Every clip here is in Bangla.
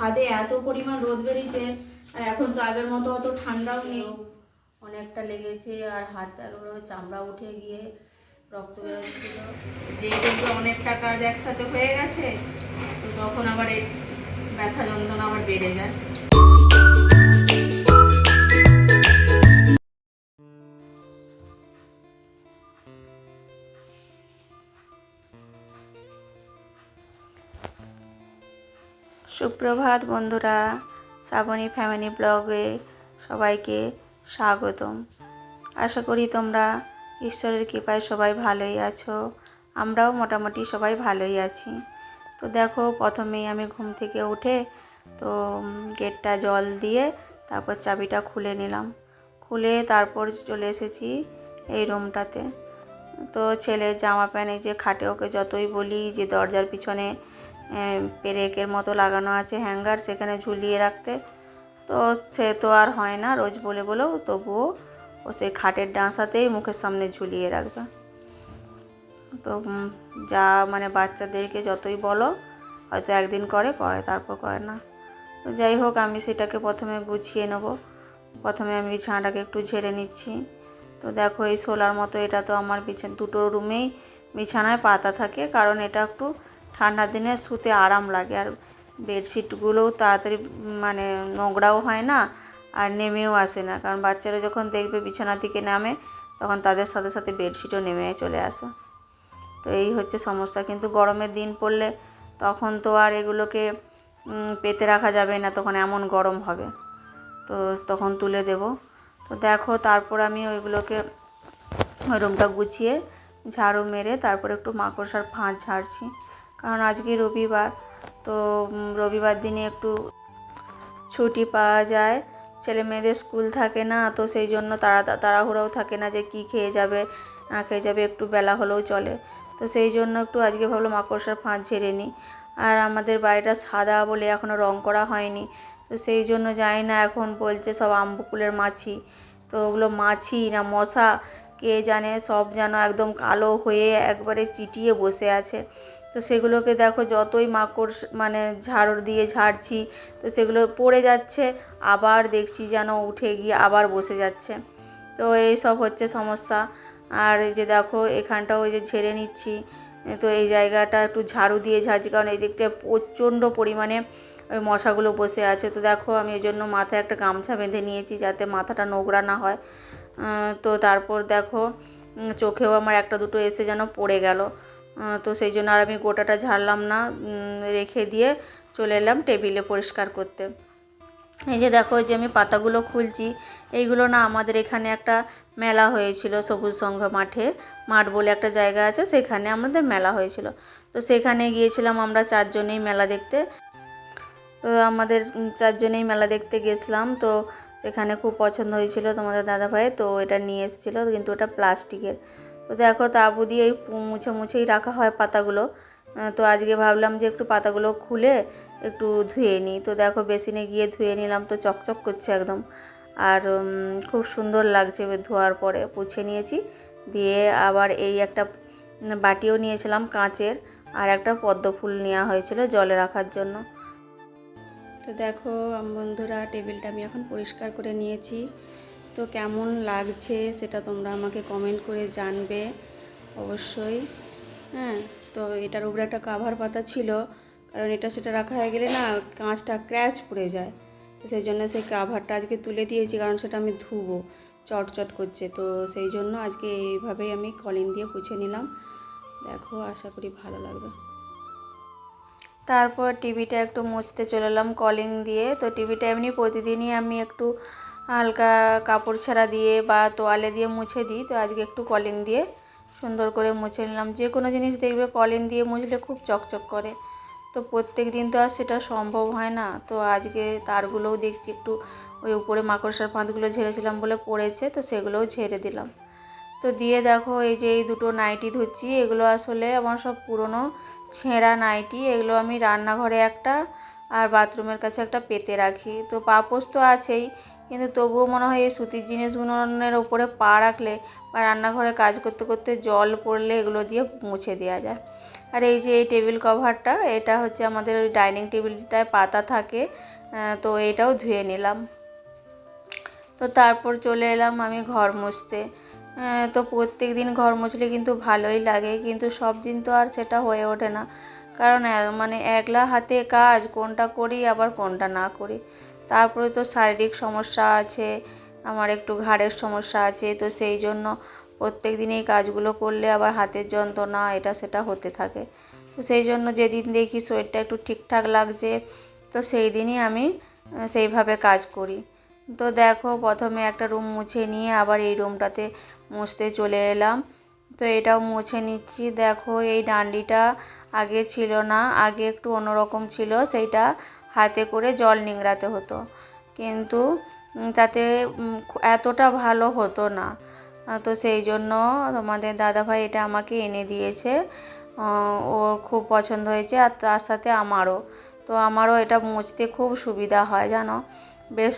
ছাদে এত পরিমাণ রোদ বেরিয়েছে, আর এখন তো আগের মতো অত ঠান্ডাও নেই, অনেকটা লেগেছে। আর হাত একেবারে চামড়া উঠে গিয়ে রক্ত বেরোচ্ছিল। যে দেখবে অনেকটা কাজ একসাথে হয়ে গেছে, তো তখন আবার এই ব্যথা যন্ত্রণা আবার বেড়ে যায়। সুপ্রভাত বন্ধুরা, শ্রাবণী ফ্যামিলি ব্লগে সবাইকে স্বাগতম। আশা করি তোমরা ঈশ্বরের কৃপায় সবাই ভালোই আছো। আমরাও মোটামুটি সবাই ভালোই আছি। তো দেখো, প্রথমেই আমি ঘুম থেকে উঠে তো গেটটা জল দিয়ে তারপর চাবিটা খুলে নিলাম। খুলে তারপর চলে এসেছি এই রুমটাতে। তো ছেলের জামা প্যান্ট যে খাটে, ওকে যতই বলি যে দরজার পিছনে পেরেকের মতো লাগানো আছে হ্যাঙ্গার, সেখানে ঝুলিয়ে রাখতে, তো সে তো আর হয় না রোজ বলে বলেও, তবুও ও সেই খাটের ডাঁসাতেই মুখের সামনে ঝুলিয়ে রাখবে। তো যা মানে বাচ্চাদেরকে যতই বলো, হয়তো একদিন করে তারপর করে না। তো যাই হোক, আমি সেটাকে প্রথমে গুছিয়ে নেব। প্রথমে আমি বিছানাটাকে একটু ঝেড়ে নিচ্ছি। তো দেখো, এই শোলার মতো এটা তো আমার দুটো রুমেই বিছানায় পাতা থাকে, কারণ এটা একটু ঠান্ডার দিনে শুতে আরাম লাগে। আর বেডশিটগুলোও তাড়াতাড়ি মানে নোংরাও হয় না, আর নেমেও আসে না, কারণ বাচ্চারা যখন দেখবে বিছানা থেকে নামে, তখন তাদের সাথে সাথে বেডশিটও নেমে চলে আসে। তো এই হচ্ছে সমস্যা। কিন্তু গরমের দিন পড়লে তখন তো আর এগুলোকে পেতে রাখা যাবে না, তখন এমন গরম হবে, তো তখন তুলে দেব। তো দেখো, তারপর আমি ওইগুলোকে ওই রুমটা গুছিয়ে ঝাড়ু মেরে তারপর একটু মাকড়সার ফাঁদ ঝাড়ছি, কারণ আজকে রবিবার। তো রবিবার দিনে একটু ছুটি পাওয়া যায়, ছেলে মেয়েদের স্কুল থাকে না, তো সেই জন্য তাড়াহুড়োও থাকে না যে কি খেয়ে যাবে না খেয়ে যাবে, একটু বেলা হলেও চলে। তো সেই জন্য একটু আজকে ভাবলাম মাকড়সার ফাঁদ ঝেড়ে নিই। আর আমাদের বাড়িটা সাদা বলে এখনও রং করা হয়নি, তো সেই জন্য জানি না, এখন বলছে সব আম্বকুলের মাছি, তো ওগুলো মাছি না মশা কে জানে, সব যেন একদম কালো হয়ে একবারে চিটিয়ে বসে আছে। তো সেগুলোকে দেখো, যতই মাকড় মানে ঝাড়ু দিয়ে ঝাড়ছি, তো সেগুলো পড়ে যাচ্ছে, আবার দেখছি যেন উঠে গিয়ে আবার বসে যাচ্ছে। তো এই সব হচ্ছে সমস্যা। আর এই যে দেখো, এখানটাও ওই যে ঝেড়ে নিচ্ছি, তো এই জায়গাটা একটু ঝাড়ু দিয়ে ঝাড়ছি, কারণ এই দিকটা প্রচণ্ড পরিমাণে ওই মশাগুলো বসে আছে। তো দেখো, আমি ওই জন্য মাথায় একটা গামছা বেঁধে নিয়েছি, যাতে মাথাটা নোংরা না হয়। তো তারপর দেখো, চোখেও আমার একটা দুটো এসে যেন পড়ে গেল। তো সেই জন্য আর আমি গোটাটা ঝাড়লাম না, রেখে দিয়ে চলে এলাম টেবিলে পরিষ্কার করতে। এই যে দেখো, যে আমি পাতাগুলো খুলছি, এইগুলো না আমাদের এখানে একটা মেলা হয়েছিল সবুজ সংঘ মাঠ বলে একটা জায়গা আছে, সেখানে আমাদের মেলা হয়েছিল। তো সেখানে গিয়েছিলাম আমরা চারজনেই মেলা দেখতে। তো আমাদের চারজনেই মেলা দেখতে গেছিলাম। তো সেখানে খুব পছন্দ হয়েছিল তোমাদের দাদাভাই, তো এটা নিয়ে এসেছিলো, কিন্তু ওটা প্লাস্টিকের। তো দেখো, তাবু দিয়ে মুছেই রাখা হয় পাতাগুলো। তো আজকে ভাবলাম যে একটু পাতাগুলো খুলে একটু ধুয়ে নিই। তো দেখো, বেসিনে গিয়ে ধুয়ে নিলাম, তো চকচক করছে একদম, আর খুব সুন্দর লাগছে ধোয়ার পরে। পুছে নিয়েছি, দিয়ে আবার এই একটা বাটিও নিয়েছিলাম কাঁচের, আর একটা পদ্ম ফুল নেওয়া হয়েছিল জলে রাখার জন্য। তো দেখো বন্ধুরা, টেবিলটা আমি এখন পরিষ্কার করে নিয়েছি। তো কেমন লাগছে সেটা তোমরা আমাকে কমেন্ট করে জানবে অবশ্যই। হ্যাঁ, তো এটার উপরে একটা কাভার পাতা ছিল, কারণ এটা সেটা রাখা হয়ে গেলে না কাঁচটা ক্র্যাচ পড়ে যায়। তো সেই জন্য সেই কাভারটা আজকে তুলে দিয়েছি, কারণ সেটা আমি ধুবো, চটচট করছে। তো সেই জন্য আজকে এইভাবেই আমি কলিন দিয়ে পুছে নিলাম। দেখো, আশা করি ভালো লাগবে। তারপর টিভিটা একটু মুছতে চলে এলাম কলিং দিয়ে। তো টিভিটা এমনি প্রতিদিনই আমি একটু হালকা কাপড় ছাড়া দিয়ে বা তোয়ালে দিয়ে মুছে দিই, তো আজকে একটু কলিং দিয়ে সুন্দর করে মুছে নিলাম। যে কোনো জিনিস দেখবে কলিং দিয়ে মুছলে খুব চকচক করে, তো প্রত্যেক দিন তো আর সেটা সম্ভব হয় না। তো আজকে তারগুলোও দেখছি একটু ওই উপরে মাকড়সার ফাঁদগুলো ঝেড়েছিলাম বলে পড়েছে, তো সেগুলোও ঝেড়ে দিলাম। তো দিয়ে দেখো, এই যে এই দুটো নাইটি ধুচ্ছি, এগুলো আসলে আমার সব পুরনো ছেঁড়া নাইটি। এগুলো আমি রান্নাঘরে একটা আর বাথরুমের কাছে একটা পেতে রাখি। তো পাপোশ তো আছেই, কিন্তু তবুও মনে হয় এই সুতির জিনিসগুলোর ওপরে পা রাখলে বা রান্নাঘরে কাজ করতে করতে জল পড়লে এগুলো দিয়ে মুছে দেওয়া যায়। আর এই যে এই টেবিল কভারটা, এটা হচ্ছে আমাদের ওই ডাইনিং টেবিলটায় পাতা থাকে, তো এটাও ধুয়ে নিলাম। তো তারপর চলে এলাম আমি ঘর মুছতে। তো প্রত্যেক দিন ঘর মুছলে কিন্তু ভালোই লাগে, কিন্তু সব দিন তো আর সেটা হয়ে ওঠে না, কারণ মানে একলা হাতে কাজ, কোনটা করি আবার কোনটা না করি। তারপরে তো শারীরিক সমস্যা আছে, আমার একটু ঘাড়ের সমস্যা আছে, তো সেই জন্য প্রত্যেক দিন এই কাজগুলো করলে আবার হাতের যন্ত্রণা এটা সেটা হতে থাকে। তো সেই জন্য যেদিন দেখি শরীরটা একটু ঠিকঠাক লাগছে, তো সেই দিনই আমি সেইভাবে কাজ করি। তো দেখো প্রথমে একটা রুম মুছে নিয়ে আবার এই রুমটাতে মুছতে চলে এলাম। তো এটাও মুছে নিচ্ছি। দেখো এই ডান্ডিটা আগে ছিল না, আগে একটু অন্যরকম ছিল, সেইটা হাতে করে জল নিংড়াতে হতো, কিন্তু তাতে এতটা ভালো হতো না। তো সেই জন্য তোমাদের দাদাভাই এটা আমাকে এনে দিয়েছে, ওর খুব পছন্দ হয়েছে, আর তার সাথে আমারও। তো আমারও এটা মুছতে খুব সুবিধা হয় জানো, বেশ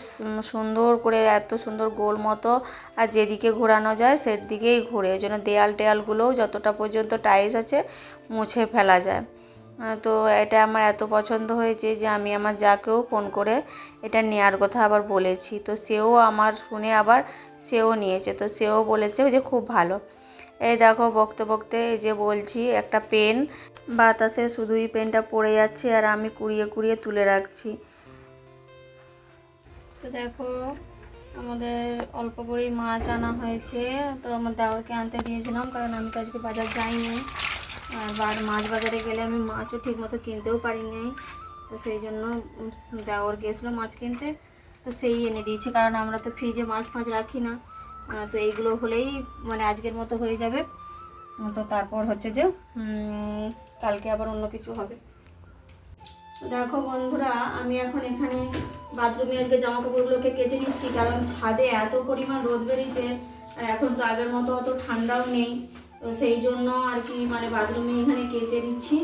সুন্দর করে এত সুন্দর গোল মতো, আর যেদিকে ঘোরানো যায় সেদিকেই ঘুরে, ওই জন্য দেয়াল টেয়ালগুলোও যতটা পর্যন্ত টাইলস আছে মুছে ফেলা যায়। তো এটা আমার এত পছন্দ হয়েছে যে আমি আমার যাকেও ফোন করে এটা নেওয়ার কথা আবার বলেছি, তো সেও আমার শুনে আবার সেও নিয়েছে, তো সেও বলেছে যে খুব ভালো। এই দেখো বকতে বকতে এই যে বলছি, একটা পেন বাতাসে শুধুই পেনটা পড়ে যাচ্ছে আর আমি কুড়িয়ে কুড়িয়ে তুলে রাখছি। তো দেখো আমাদের অল্প করেই মাছ আনা হয়েছে, তো আমার দেওরকে আনতে দিয়েছিলাম, কারণ আমি তো আজকে বাজার যাইনি, আর মাছ বাজারে গেলে আমি মাছও ঠিকমতো কিনতেও পারি নাই, তো সেই জন্য দেওর গেছিলো মাছ কিনতে, তো সেই এনে দিয়েছে, কারণ আমরা তো ফ্রিজে মাছ ফাছ রাখি না। তো এইগুলো হলেই মানে আজকের মতো হয়ে যাবে, তো তারপর হচ্ছে যে কালকে আবার অন্য কিছু হবে। তো দেখো বন্ধুরা, আমি এখন এখানে বাথরুমে আজকে জামা কাপড়গুলোকে কেচে নিচ্ছি, কারণ ছাদে এত পরিমাণ রোদ বেরিয়েছে, আর এখন তো আগের মতো অত ঠান্ডাও নেই, তো সেই জন্য আর কি মানে বাথরুমে এখানে কেচে নিচ্ছি,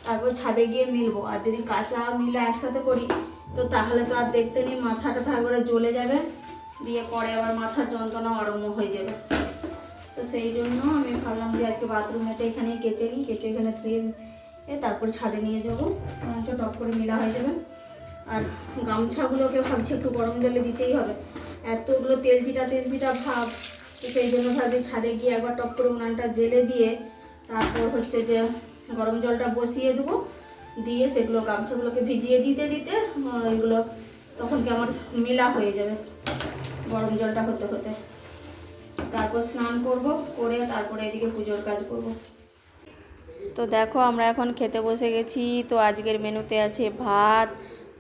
তারপর ছাদে গিয়ে মিলবো। আর যদি কাঁচা মিলা একসাথে করি তো তাহলে তো আর দেখতে নেই, মাথাটা একবারে জ্বলে যাবে, দিয়ে পরে আবার মাথার যন্ত্রণা আরম্ভ হয়ে যাবে। তো সেই জন্য আমি ভাবলাম যে আজকে বাথরুমেতে এখানেই কেচে নিই, কেচে এখানে ধুয়ে তারপর ছাদে নিয়ে যাবো, টপ করে মেলা হয়ে যাবে। আর গামছাগুলোকে ভাবছি একটু গরম জলে দিতেই হবে, এতগুলো তেলচিটা ভাব, তো সেই জন্য ভাবছি ছাদে গিয়ে একবার টপ করে উনানটা জেলে দিয়ে তারপর হচ্ছে যে গরম জলটা বসিয়ে দেবো, দিয়ে সেগুলো গামছাগুলোকে ভিজিয়ে দিতে দিতে এগুলো তখন কি আমার মেলা হয়ে যাবে গরম জলটা হতে হতে। তারপর স্নান করব, করে তারপরে এদিকে পুজোর কাজ করব। তো দেখো আমরা এখন খেতে বসে গেছি। তো আজকের মেনুতে আছে ভাত,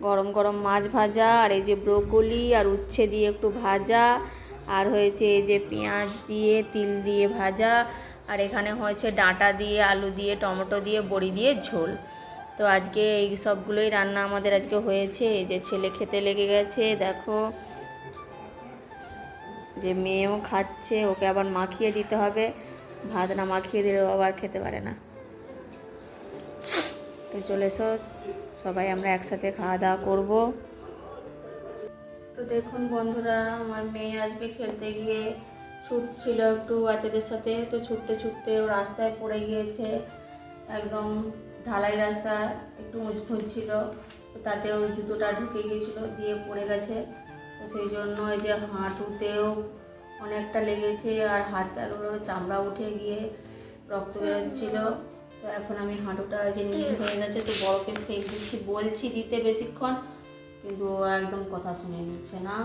গরম গরম মাছ ভাজা, আর এই যে ব্রোকলি আর উচ্ছে দিয়ে একটু ভাজা, আর হয়েছে এই যে পেঁয়াজ দিয়ে তিল দিয়ে ভাজা, আর এখানে হয়েছে ডাঁটা দিয়ে আলু দিয়ে টমেটো দিয়ে বড়ি দিয়ে ঝোল। তো আজকে এই সবগুলোই রান্না আমাদের আজকে হয়েছে। এই যে ছেলে খেতে লেগে গেছে, দেখো যে মেয়েও খাচ্ছে, ওকে আবার মাখিয়ে দিতে হবে, ভাত না মাখিয়ে দিলেও আবার খেতে পারে না। তো চলে এসো সবাই আমরা একসাথে খাওয়া দাওয়া করবো। তো দেখুন বন্ধুরা, আমার মেয়ে আজকে খেলতে গিয়ে ছুটছিল একটু বাচ্চাদের সাথে, তো ছুটতে ছুটতে ও রাস্তায় পড়ে গিয়েছে, একদম ঢালাই রাস্তা, একটু মুচমুচ ছিল, তো তাতে ওর জুতোটা ঢুকে গিয়েছিলো, দিয়ে পড়ে গেছে। তো সেই জন্য এই যে হাঁটুতেও অনেকটা লেগেছে, আর হাত একেবারে চামড়া উঠে গিয়ে রক্ত বেরোচ্ছিল। তো এখন আমি হাঁটুটা যে নীল হয়ে গেছে, তো বরফের সেক দিচ্ছি, বলছি দিতে বেশিক্ষণ, কিন্তু একদম কথা শুনে নিচ্ছে না।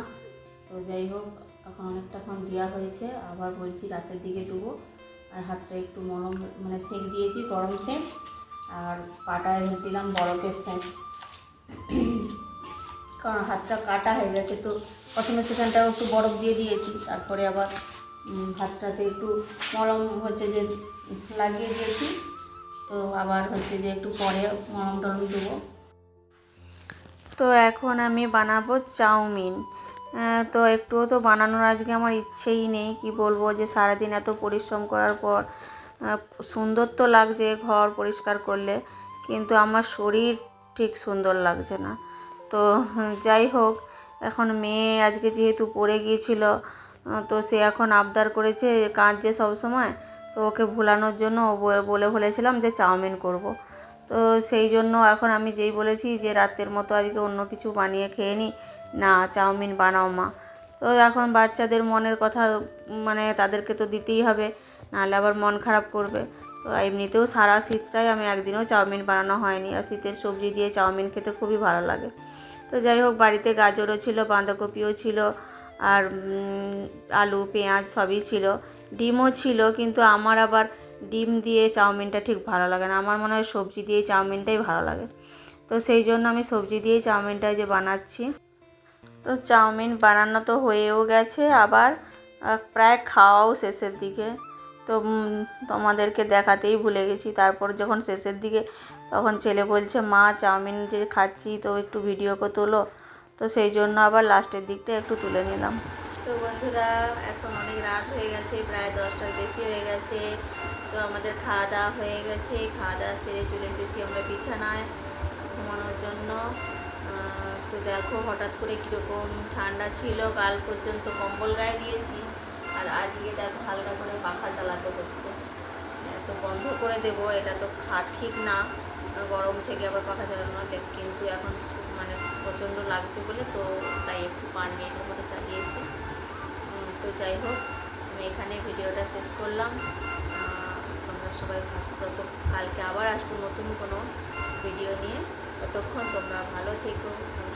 তো যাই হোক, এখন অনেকটাক্ষণ দেওয়া হয়েছে, আবার বলছি রাতের দিকে দেবো। আর হাতটা একটু নরম মানে সেক দিয়েছি, গরম সেক, আর পাটায় দিলাম বরফের সেক, কারণ হাতটা কাটা হয়ে গেছে। তো প্রথমে সেখানটাও একটু বরফ দিয়ে দিয়েছি, তারপরে আবার হাতটাতে একটু মলম হচ্ছে যে লাগিয়ে দিয়েছি, তো আবার হচ্ছে যে একটু পরে মলম টলম দেবো। তো এখন আমি বানাবো চাউমিন। তো একটুও তো বানানোর আজকে আমার ইচ্ছেই নেই, কি বলবো যে সারাদিন এত পরিশ্রম করার পর সুন্দর তো লাগছে ঘর পরিষ্কার করলে, কিন্তু আমার শরীর ঠিক সুন্দর লাগছে না। তো যাই হোক, এখন মেয়ে আজকে যেহেতু পড়ে গিয়েছিল, তো সে এখন আবদার করেছে, কাঁদছে সব সময়। তো ওকে ভোলানোর জন্য বলেছিলাম যে চাউমিন করব। তো সেই জন্য এখন আমি যেই বলেছি যে রাতের মতো আজকে অন্য কিছু বানিয়ে খেয়ে নিই, না চাউমিন বানাও মা। তো এখন বাচ্চাদের মনের কথা, মানে তাদেরকে তো দিতেই হবে, নাহলে আবার মন খারাপ করবে। তো এমনিতেও সারা শীতটাই আমি একদিনও চাউমিন বানানো হয়নি, আর শীতের সবজি দিয়ে চাউমিন খেতে খুবই ভালো লাগে। তো যাই হোক, বাড়িতে গাজরও ছিল, বাঁধাকপিও ছিল, আর আলু পেঁয়াজ সবই ছিল, ডিমও ছিল। কিন্তু আমার আবার ডিম দিয়ে চাউমিনটা ঠিক ভালো লাগে না, আমার মনে হয় সবজি দিয়ে চাউমিনটাই ভালো লাগে। তো সেই জন্য আমি সবজি দিয়েই চাউমিনটা যে বানাচ্ছি। তো চাউমিন বানানো তো হয়েও গেছে, আবার প্রায় খাওয়াও শেষের দিকে। তো তোমাদেরকে দেখাতেই ভুলে গেছি। তারপর যখন শেষের দিকে, তখন ছেলে বলছে, মা চাউমিন যে খাচ্ছি তো একটু ভিডিও করে তোলো। তো সেই জন্য আবার লাস্টের দিকটা একটু তুলে নিলাম। তো বন্ধুরা, এখন অনেক রাত হয়ে গেছে, প্রায় 10টার বেশি হয়ে গেছে। তো আমাদের খাওয়া দাওয়া হয়ে গেছে, খাওয়া দাওয়া সেরে চলে এসেছি আমরা বিছানায় ঘুমানোর জন্য। তো দেখো হঠাৎ করে কীরকম ঠান্ডা ছিল, কাল পর্যন্ত কম্বল গায়ে দিয়েছি, আর আজকে দেখো হালকা করে পাখা চালাতে হচ্ছে। তো বন্ধ করে দেবো, এটা তো ঠিক না গরম থেকে আবার পাখা চালানো, কিন্তু এখন মানে প্রচণ্ড লাগছে বলে তো তাই একটু 5 মিনিটের মতো চালিয়েছি। তো যাই হোক, আমি এখানে ভিডিওটা শেষ করলাম। তোমরা সবাই ভালো, কালকে আবার আসবো নতুন কোনো ভিডিও নিয়ে। ততক্ষণ তোমরা ভালো থেকো,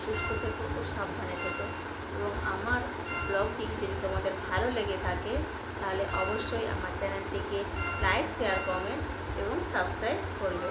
সুস্থ থেকো, খুব সাবধানে থেকো। এবং আমার ব্লগটি যদি তোমাদের ভালো লেগে থাকে, তাহলে অবশ্যই আমার চ্যানেলটিকে লাইক, শেয়ার, কমেন্ট এবং সাবস্ক্রাইব করবে।